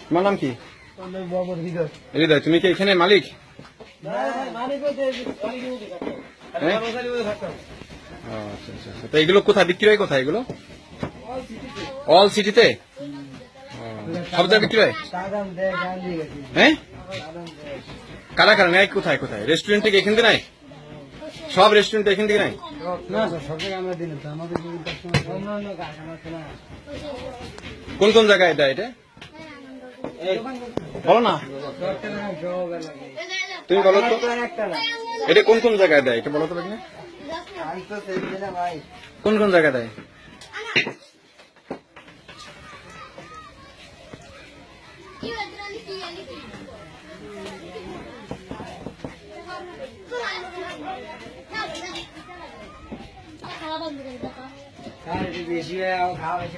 তোমার নাম কি? হৃদয়। তুমি কি এখানে মালিক? আচ্ছা আচ্ছা। তো এগুলো কোথায় বিক্রি হয়? কোথায় এগুলো? অল সিটিতে সব জায়গায় বিক্রি হয়? হ্যাঁ, কারা কারা নেয়? কোথায় কোথায়? রেস্টুরেন্ট থেকে এখান থেকে নাই? সব রেস্টুরেন্ট এখান থেকে নাই? কোন কোন জায়গায় দেয় এটা? বলো না, তুমি বলো তো, এটা কোন কোন জায়গায় দেয় এটা বলো তো দেখি। কোন কোন জায়গায় দেয়? খাওয়া বন্ধ করে দাও। বেশি খাওয়া বেশি